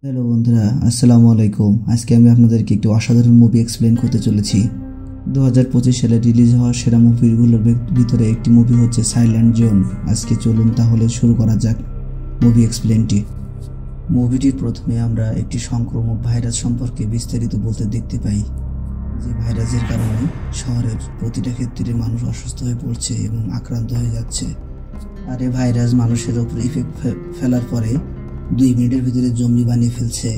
Hello বন্ধুরা, আসসালামু আলাইকুম। আজকে আমি আপনাদেরকে একটি অসাধারণ মুভি এক্সপ্লেন করতে চলেছি। 2025 সালে রিলিজ হওয়া সেরা মুভিগুলোর ভিতরে একটি মুভি হচ্ছে সাইলেন্ট জোন। আজকে চলুন তাহলে শুরু করা যাক মুভি এক্সপ্লেনটি। মুভিটির প্রথমে আমরা একটি সংক্রামক ভাইরাস সম্পর্কে বিস্তারিত বলতে দেখতে পাই, যে ভাইরাসের কারণে শহরের প্রতিটা ক্ষেত্রে মানুষ অসুস্থ হয়ে পড়ছে এবং আক্রান্ত হয়ে যাচ্ছে। আর এই ভাইরাস মানুষের ওপর ইফেক্ট ফেলার পরে 2 মিনিটের ভিতরে জম্বি বানিয়ে ফেলছে।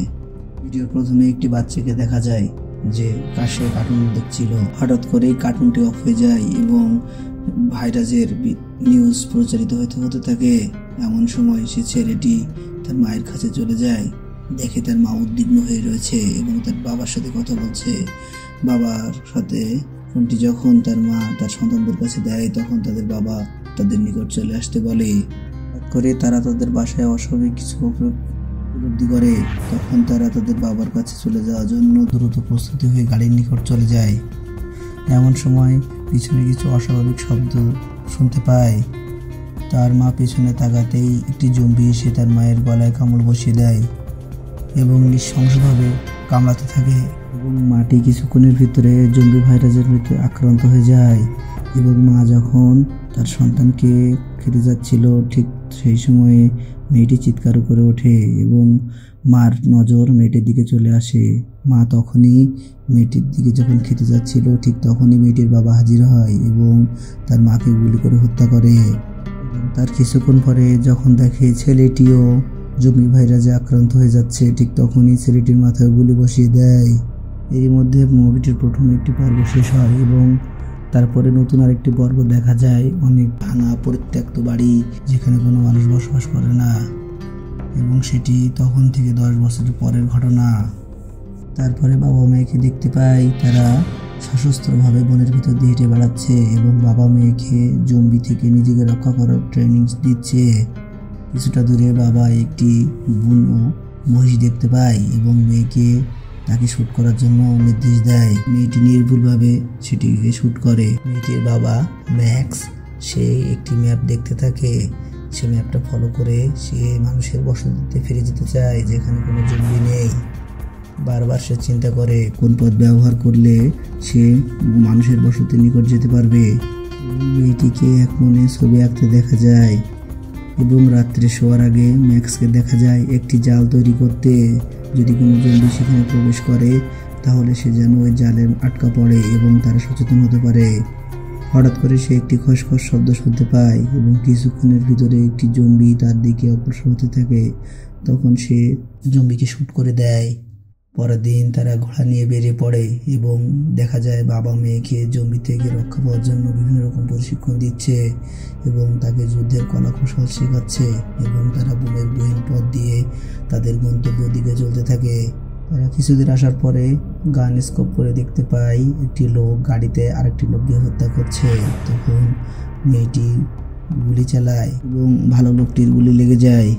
ভিডিওর প্রথমে একটি বাচ্চাকে দেখা যায় যে কাছে কার্টুন দেখছিল। হঠাৎ করেই কার্টুনটি অফ হয়ে যায় এবং ভাইরাসের নিউজ প্রচারিত হতে থাকে। এমন সময় সে ছেলেটি তার মায়ের কাছে চলে যায়, দেখে তার মা উদ্বিগ্ন হয়ে রয়েছে এবং তার বাবার সাথে কথা বলছে। বাবার সাথে ফোনটি যখন তার মা তার সন্তানদের কাছে দেয়, তখন তাদের বাবা তাদের নিকট চলে আসতে বলে। করে তারা তাদের বাসায় অস্বাভাবিক কিছু উপলব্ধি করে। তখন তারা তাদের বাবার কাছে চলে যাওয়ার জন্য দ্রুত প্রস্তুতি হয়ে গাড়ির নিকট চলে যায়। এমন সময় পিছনে কিছু অস্বাভাবিক শব্দ শুনতে পায়। তার মা পিছনে তাকাতেই একটি জম্বি এসে তার মায়ের গলায় কামড় বসিয়ে দেয় এবং নৃশংসভাবে কামড়াতে থাকে এবং মাটি কিছুক্ষণের ভিতরে জম্বি ভাইরাসের ভিতরে আক্রান্ত হয়ে যায়। এবং মা যখন তার সন্তানকে খেতে যাচ্ছিল, ঠিক সেই সময়ে মেয়েটি চিৎকার করে ওঠে এবং মার নজর মেয়েটির দিকে চলে আসে। মা তখনই মেয়েটির দিকে যখন খেতে যাচ্ছিল, ঠিক তখনই মেয়েটির বাবা হাজির হয় এবং তার মাকে গুলি করে হত্যা করে। এবং তার কিছুক্ষণ পরে যখন দেখে ছেলেটিও জম্বি ভাইরাসে আক্রান্ত হয়ে যাচ্ছে, ঠিক তখনই ছেলেটির মাথায় গুলি বসিয়ে দেয়। এরই মধ্যে মুভিটির প্রথম একটি পর্ব শেষ হয় এবং তারপরে নতুন আরেকটি পর্ব দেখা যায়। অনেক ভাঙা পরিত্যক্ত বাড়ি, যেখানে কোনো মানুষ বসবাস করে না, এবং সেটি তখন থেকে 10 বছরের পরের ঘটনা। তারপরে বাবা মেয়েকে দেখতে পাই, তারা সশস্ত্রভাবে বনের ভিতর দিয়ে হেঁটে বেড়াচ্ছে এবং বাবা মেয়েকে জম্বি থেকে নিজেকে রক্ষা করার ট্রেনিং দিচ্ছে। কিছুটা দূরে বাবা একটি বুনো মহিষ দেখতে পায় এবং মেয়েকে তাকে শ্যুট করার জন্য নির্দেশ দেয়। মেয়েটি নির্ভুলভাবে সেটিকে শ্যুট করে। মেয়েটির বাবা ম্যাক্স সে একটি ম্যাপ দেখতে থাকে। সে ম্যাপটা ফলো করে সে মানুষের বসতিতে ফিরে যেতে চায়, যেখানে কোনো জম্বি নেই। বারবার সে চিন্তা করে কোন পথ ব্যবহার করলে সে মানুষের বসতির নিকট যেতে পারবে। মেয়েটিকে এক মনে ছবি আঁকতে দেখা যায় এবং রাত্রে শোয়ার আগে ম্যাক্সকে দেখা যায় একটি জাল তৈরি করতে। যদি কোনো জম্বি সেখানে প্রবেশ করে, তাহলে সে যেন ওই জালে আটকা পড়ে এবং তারা সচেতন হতে পারে। হঠাৎ করে সে একটি খসখস শব্দ শুনতে পায় এবং কিছুক্ষণের ভিতরে একটি জম্বি তার দিকে অগ্রসর হতে থাকে। তখন সে জম্বিকে শ্যুট করে দেয়। পরের দিন তারা ঘোড়া নিয়ে বেরিয়ে পড়ে এবং দেখা যায় বাবা মেয়েকে জম্বি থেকে রক্ষা পাওয়ার জন্য বিভিন্ন রকম প্রশিক্ষণ দিচ্ছে এবং তাকে যুদ্ধের কলা কৌশল শেখাচ্ছে এবং তারা বনের গহীন পথ দিয়ে তাদের গন্তব্যের দিকে চলতে থাকে। তারা কিছুদিন আসার পরে গান স্কোপ করে দেখতে পাই একটি লোক গাড়িতে আরেকটি লোককে হত্যা করছে। তখন মেয়েটি গুলি চালায় এবং ভালো লোকটির গুলি লেগে যায়।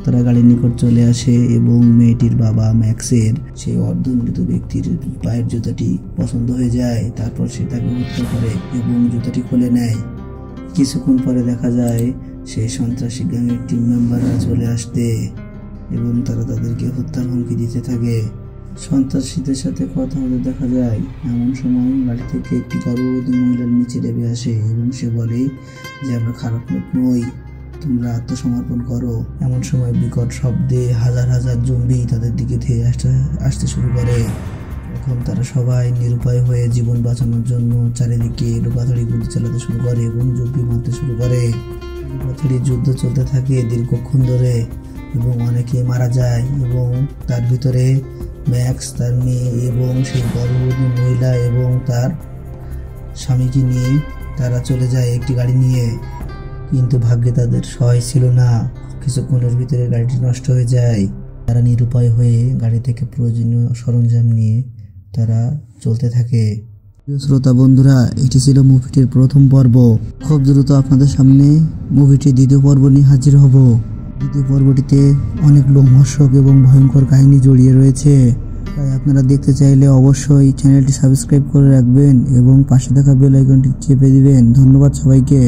তারা গাড়ির নিকট চলে আসে এবং মেয়েটির বাবা ম্যাক্সের সেই অর্ধমৃত ব্যক্তির পায়ের জুতাটি পছন্দ হয়ে যায়। তারপর সে তাকে হত্যা করে এবং জুতাটি খুলে নেয়। কিছুক্ষণ পরে দেখা যায় সেই সন্ত্রাসী গ্যাংয়ের টিম মেম্বাররা চলে আসতে এবং তারা তাদেরকে হত্যার হুমকি দিতে থাকে। সন্ত্রাসীদের সাথে কথা বলে দেখা যায়। এমন সময় গাড়ি থেকে একটি গর্ভবতী মহিলার নিচে নেমে আসে এবং সে বলে যে আমরা খারাপ লোক নই, তোমরা আত্মসমর্পণ করো। এমন সময় বিকট শব্দে হাজার হাজার জম্বি তাদের দিকে ধেয়ে আসতে শুরু করে। এখন তারা সবাই নিরুপায় হয়ে জীবন বাঁচানোর জন্য চারিদিকে লোকাথড়ি গুলি চালাতে শুরু করে এবং জম্বি মারতে শুরু করে। লোকাথড়ি যুদ্ধ চলতে থাকে দীর্ঘক্ষণ ধরে এবং অনেকে মারা যায় এবং তার ভিতরে ম্যাক্স, তার মেয়ে এবং সেই গর্ভবতী মহিলা এবং তার স্বামীকে নিয়ে তারা চলে যায় একটি গাড়ি নিয়ে। কিন্তু ভাগ্যে তাদের সহায় ছিল না। কিছুক্ষণের ভিতরে গাড়িটি নষ্ট হয়ে যায়। তারা নিরুপায় হয়ে গাড়ি থেকে প্রয়োজনীয় সরঞ্জাম নিয়ে তারা চলতে থাকে। শ্রোতা বন্ধুরা, এটি ছিল মুভিটির প্রথম পর্ব। খুব দ্রুত আপনাদের সামনে মুভিটির দ্বিতীয় পর্ব নিয়ে হাজির হব। দ্বিতীয় পর্বটিতে অনেক লোমহর্ষক এবং ভয়ঙ্কর কাহিনী জড়িয়ে রয়েছে। তাই আপনারা দেখতে চাইলে অবশ্যই চ্যানেলটি সাবস্ক্রাইব করে রাখবেন এবং পাশে থাকা বেল আইকনটি চেপে দিবেন। ধন্যবাদ সবাইকে।